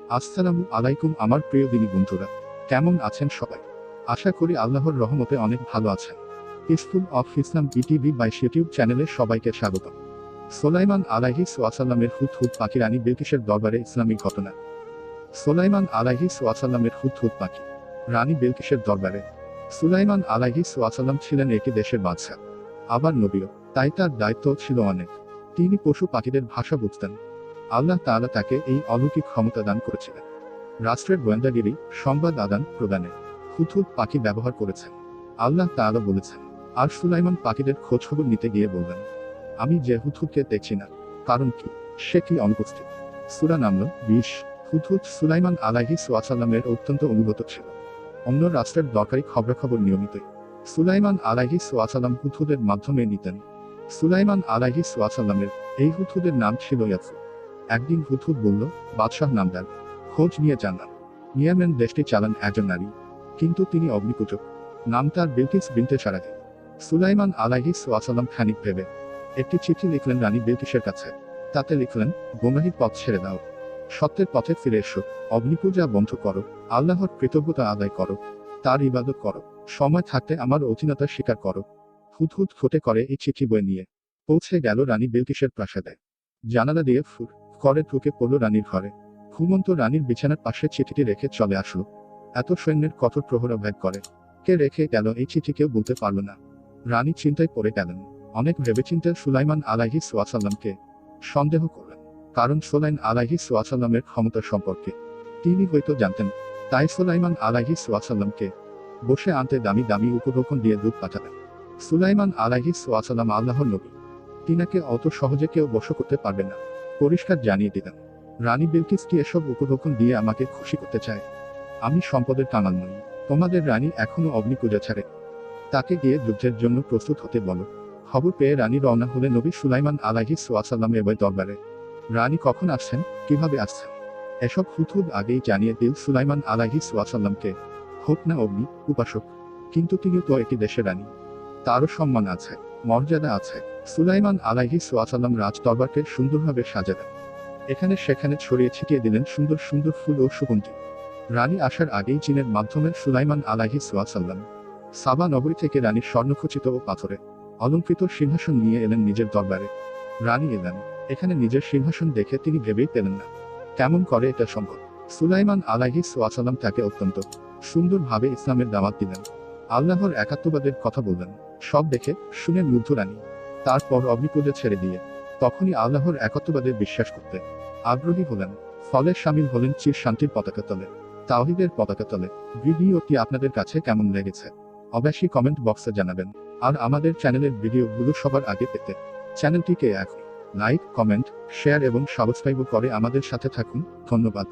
আসসালামু আলাইকুম আমার প্রিয় দিনী বন্ধুরা, কেমন আছেন সবাই? আশা করি আল্লাহর রহমতে অনেক ভালো আছেন। School of Islam BTV by YouTube চ্যানেলে সবাইকে স্বাগত। সোলাইমান আলাইহিস ওয়াসাল্লামের হুদহুদ পাখি রানী বিলকিসের দরবারে ইসলামিক ঘটনা। সোলাইমান আলাইহিস ওয়াসাল্লামের হুদহুদ পাখি রানী বিলকিসের দরবারে। সুলাইমান আলাইহিস ওয়াসাল্লাম ছিলেন একটি দেশের বাদশা, আবার নবীও, তাই তার দায়িত্ব ছিল অনেক। তিনি পশু পাখিদের ভাষা বুঝতেন। আল্লাহ তাআলা তাকে এই অলৌকিক ক্ষমতা দান করেছিলেন। রাষ্ট্রের গোয়েন্দাগিরি, সংবাদ আদান প্রদানে হুদহুদ পাখি ব্যবহার করেছেন। আল্লাহ তাআলা বলেছেন, আর সুলাইমান পাখিদের খোঁজখবর নিতে গিয়ে বললেন, আমি যে হুদহুদকে দেখছি না, কারণ কি, সে কি অনুপস্থিত। সূরা নামল 20। হুদহুদ সুলাইমান আলাইহিস ওয়াসাল্লামের অত্যন্ত অনুগত ছিল। অন্য রাষ্ট্রের দরকারি খবরাখবর নিয়মিতই সুলাইমান আলাইহিস ওয়াসাল্লাম হুদহুদের মাধ্যমে নিতেন। সুলাইমান আলাইহিস ওয়াসাল্লামের এই হুদহুদের নাম ছিল ইয়াসুর। একদিন হুদহুদ বলল, বাদশাহ নামদার, খোঁজ নিয়ে জানলাম ইয়েমেন দেশটি চালান একজন নারী, কিন্তু তিনি অগ্নিপূজক। নাম তার বিলকিস বিনতে সারাহি। সুলাইমান আলাইহিস ওয়াসাল্লাম খানিক ভেবে একটি চিঠি লিখলেন রানী বিলকিসের কাছে। তাতে লিখলেন, গোমরাহির পথ ছেড়ে দাও, সত্যের পথে ফিরে এসো, অগ্নিপূজা বন্ধ করো, আল্লাহর কৃতজ্ঞতা আদায় করো, তার ইবাদত করো, সময় থাকতে আমার অধীনতা স্বীকার করো। হুদহুদ খোটে করে এই চিঠি বয়ে নিয়ে পৌঁছে গেল রানী বিলকিসের প্রাসাদে। জানালা দিয়ে ফুর করে ঢুকে পড়ল রানীর ঘরে। ঘুমন্ত রানীর বিছানার পাশে চিঠিটি রেখে চলে আসলো। এত সৈন্যের কঠোর প্রহরা ভেদ করে কে রেখে গেল এই চিঠি কেউ বলতে পারল না। রানী চিন্তায় পড়ে গেলেন। অনেক ভেবেচিন্তে সুলাইমান আলাইহিস ওয়াসাল্লামকে সন্দেহ করলেন, কারণ সুলাইমান আলাইহিস ওয়াসাল্লামের ক্ষমতা সম্পর্কে তিনি হয়তো জানতেন। তাই সুলাইমান আলাইহিস ওয়াসাল্লামকে বসে আনতে দামি দামি উপঢৌকন দিয়ে দুধ পাঠালেন। সুলাইমান আলাইহিস ওয়াসাল্লাম আল্লাহর নবী, তিনাকে অত সহজে কেউ বশ করতে পারবে না। পরিষ্কার জানিয়ে দিলেন, রানী বিলকিস কি এসব উপঢৌকন দিয়ে আমাকে খুশি করতে চায়? আমি সম্পদের কাঙাল নই। তোমাদের রানী এখনো অগ্নিপূজা ছাড়ে, তাকে গিয়ে যুদ্ধের জন্য প্রস্তুত হতে বলো। খবর পেয়ে রানী রওনা হলে নবী সুলাইমান আলাইহিস ওয়াসাল্লাম এবার দরবারে। রানী কখন আসছেন, কিভাবে আসছেন, এসব হুদহুদ আগেই জানিয়ে দিল সুলাইমান আলাইহিস ওয়াসাল্লামকে। হোক না অগ্নি উপাসক, কিন্তু তিনিও তো একটি দেশের রানী, তারও সম্মান আছে, মর্যাদা আছে। সুলাইমান আলাইহিস ওয়াসাল্লাম রাজ দরবারকে সুন্দরভাবে সাজালেন। এখানে সেখানে ছড়িয়ে ছিটিয়ে দিলেন সুন্দর সুন্দর ফুল ও সুগন্ধি। রানী আসার আগেই জিনের মাধ্যমে সুলাইমান আলাইহিস ওয়াসাল্লাম সাবা নগরী থেকে রানীর স্বর্ণখচিত ও পাথরে অলঙ্কৃত সিংহাসন নিয়ে এলেন নিজের দরবারে। রানী এলেন, এখানে নিজের সিংহাসন দেখে তিনি ভেবেই পেলেন না কেমন করে এটা সম্ভব। সুলাইমান আলাইহিস ওয়াসাল্লাম তাকে অত্যন্ত সুন্দরভাবে ইসলামের দাওয়াত দিলেন, আল্লাহর একাত্মবাদের কথা বললেন। সব দেখে শুনে মুগ্ধ রানী তারপর অগ্নিপূজা ছেড়ে দিয়ে তখনই আল্লাহর একত্ববাদে বিশ্বাস করতে আগ্রহী হলেন। ফলে সামিল হলেন চির শান্তির পতাকা তলে, তাওহীদের পতাকা তলে। ভিডিওটি আপনাদের কাছে কেমন লেগেছে অবশ্যই কমেন্ট বক্সে জানাবেন। আর আমাদের চ্যানেলের ভিডিওগুলো সবার আগে পেতে চ্যানেলটিকে এখন লাইক, কমেন্ট, শেয়ার এবং সাবস্ক্রাইব করে আমাদের সাথে থাকুন। ধন্যবাদ।